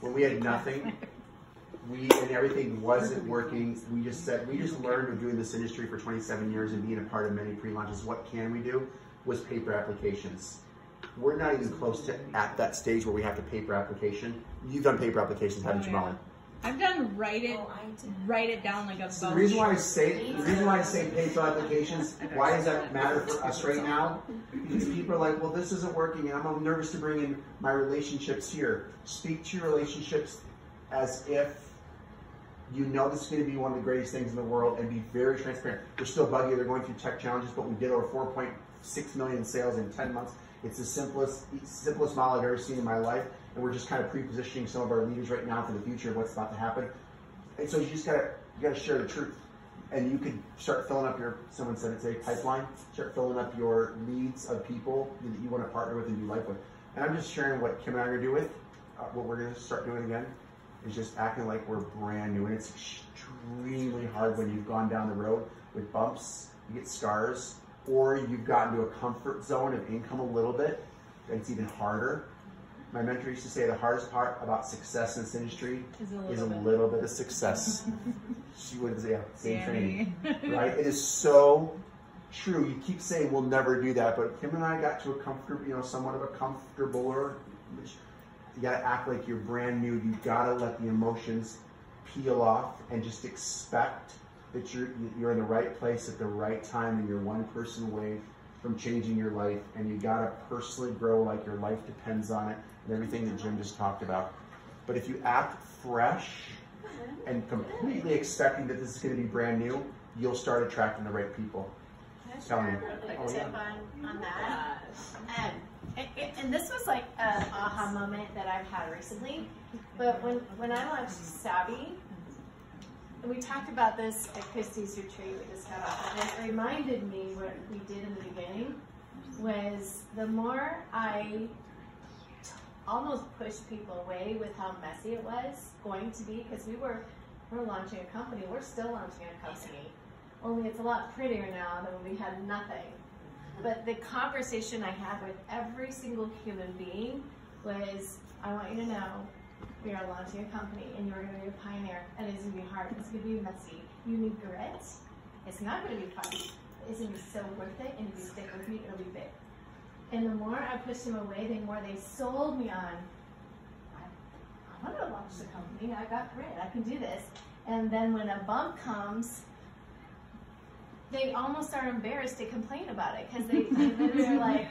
when we had nothing, and everything wasn't working, we just learned of doing this industry for 27 years and being a part of many pre-launches. What can we do? Was paper applications. We're not even close to at that stage where we have to paper application. You've done paper applications, haven't you, Molly? I've done write it down like a so the reason why I say paper applications, why does that matter for us right now? Because people are like, well, this isn't working, and I'm nervous to bring in my relationships here. Speak to your relationships as if you know this is going to be one of the greatest things in the world, and be very transparent. They're still buggy, they're going through tech challenges, but we did over 4.6 million sales in 10 months. It's the simplest model I've ever seen in my life, and we're just kind of pre-positioning some of our leaders right now for the future of what's about to happen. And so you gotta share the truth, and you could start filling up your, someone said it's a pipeline, start filling up your leads of people that you want to partner with and do life with. And I'm just sharing what Kim and I are going to do with, what we're going to start doing again, is just acting like we're brand new. And it's extremely hard when you've gone down the road with bumps, you get scars, or you've gotten to a comfort zone of income a little bit, and it's even harder. My mentor used to say the hardest part about success in this industry is a little bit of success. She would say, yeah, same training, right? It is so true. You keep saying we'll never do that, but Kim and I got to a comfortable, somewhat of a comfortable, you gotta act like you're brand new. You gotta let the emotions peel off and just expect that you're in the right place at the right time, and you're one person away from changing your life, and you gotta personally grow like your life depends on it, and everything that Jim just talked about. But if you act fresh and completely expecting that this is gonna be brand new, you'll start attracting the right people. Tell me. Tip on that. And this was like an aha moment that I've had recently. But when I launched Savvi, and we talked about this at Christy's retreat, we just got off, and it reminded me what we did in the beginning was the more I almost pushed people away with how messy it was going to be, because we're launching a company, we're still launching a company, only it's a lot prettier now than when we had nothing. But the conversation I had with every single human being was, I want you to know, we are launching a company, and you're going to be a pioneer, and it's going to be hard, it's going to be messy. You need grit. It's not going to be fun. It's going to be so worth it, and if you stick with me, it'll be big. And the more I pushed them away, the more they sold me on, I want to launch the company, I got grit, I can do this. And then when a bump comes, they almost are embarrassed to complain about it, because they literally are like,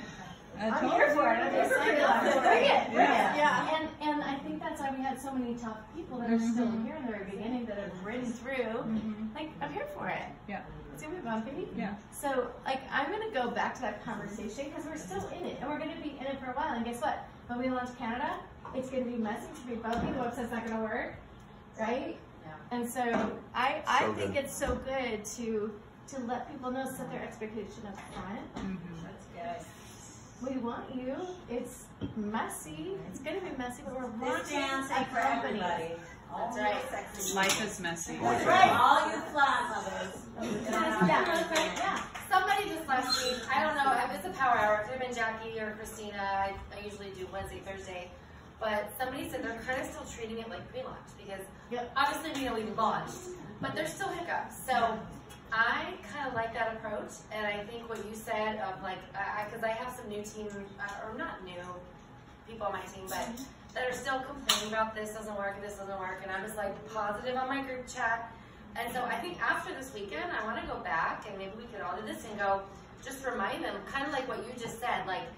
I'm here for it. I'm here for it. Bring it. Yeah. And I think that's why we had so many tough people that are still here in the very beginning that have ridden through. Like, I'm here for it. Yeah. It's gonna be bumpy. Yeah. So, like, I'm gonna go back to that conversation, because we're still in it, and we're gonna be in it for a while. And guess what? When we launch Canada, it's gonna be messy. It's gonna be bumpy. The website's not gonna work, right? Yeah. And so I think it's so good to let people know, set their expectation up front. That's good. We want you. It's messy. It's going to be messy, but we're launching a company. That's right. Life is messy. That's right. All you flat mothers. Yeah. Somebody just last week, I don't know, it's a power hour. Tim and Jackie or Christina, I usually do Wednesday, Thursday. But somebody said they're kind of still treating it like pre-launch, because obviously we launched, but there's still hiccups. So I kind of like that approach, and I think what you said of like, because I have some new team, or not new people on my team, but that are still complaining about this doesn't work and this doesn't work, and I'm just like positive on my group chat. And so I think after this weekend, I want to go back, and maybe we could all do this and go, just remind them, kind of like what you just said, like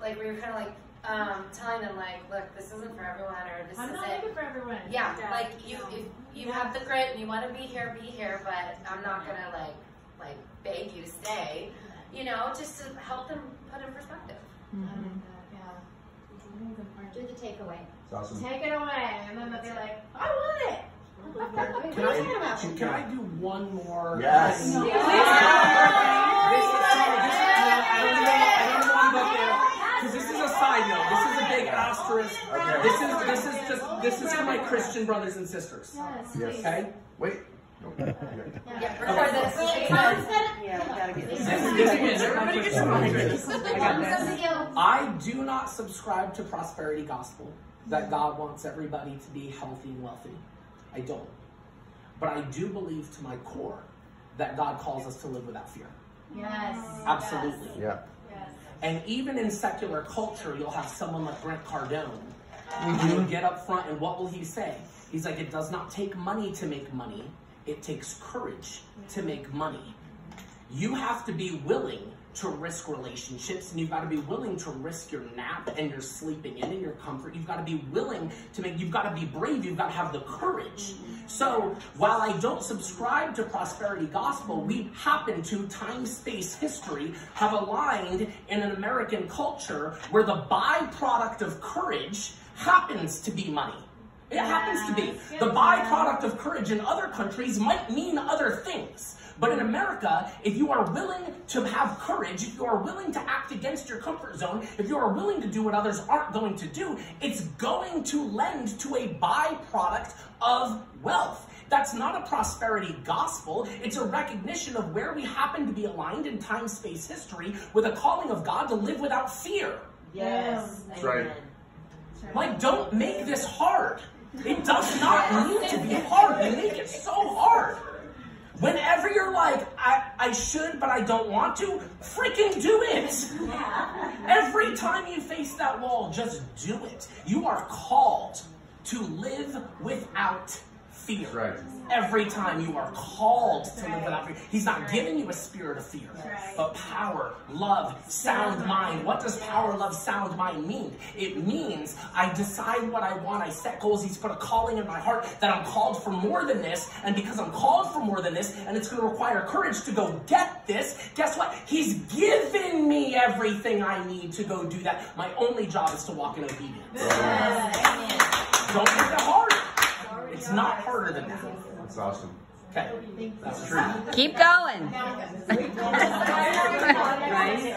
we were kind of like telling them, like, look, this isn't for everyone, or this I'm is not it. looking for everyone. Yeah, like if you have the grit and you want to be here, but I'm not gonna like beg you to stay. Just to help them put in perspective. Do the takeaway. It's awesome. Take it away, and then they'll be like, I want it. Can I do one more? Yes. Because this is a side note. This is a big asterisk. Okay. This is for my Christian brothers and sisters. Yes. Okay. Wait. Yeah, record this. Yeah, we gotta get this. Everybody get some. I got this. I do not subscribe to prosperity gospel. that God wants everybody to be healthy and wealthy. I don't. But I do believe to my core that God calls us to live without fear. Yes. Absolutely. Yeah. Yes. And even in secular culture, you'll have someone like Grant Cardone. He'll get up front, and what will he say? He's like, it does not take money to make money. It takes courage to make money. You have to be willing to risk relationships, and you've got to be willing to risk your nap and your sleeping in and your comfort. You've got to be willing to make, you've got to be brave, you've got to have the courage. So while I don't subscribe to prosperity gospel, we happen to, time, space, history, have aligned in an American culture where the byproduct of courage happens to be money. It happens to be. The byproduct of courage in other countries might mean other things. But in America, if you are willing to have courage, if you are willing to act against your comfort zone, if you are willing to do what others aren't going to do, it's going to lend to a byproduct of wealth. That's not a prosperity gospel. It's a recognition of where we happen to be aligned in time, space, history with a calling of God to live without fear. Yes. That's right. Like, don't make this hard. It does not need to be hard. You make it so hard. Whenever you're like, I should, but I don't want to, freaking do it. Every time you face that wall, just do it. You are called to live without fear. Right. Every time you are called to live without fear. He's not giving you a spirit of fear, but power, love, sound mind. What does power, love, sound mind mean? It means I decide what I want. I set goals. He's put a calling in my heart that I'm called for more than this. And because I'm called for more than this, and it's going to require courage to go get this, guess what? He's given me everything I need to go do that. My only job is to walk in obedience. Don't make it hard. It's not harder than that. That's awesome. Okay. That's true. Keep going. Right?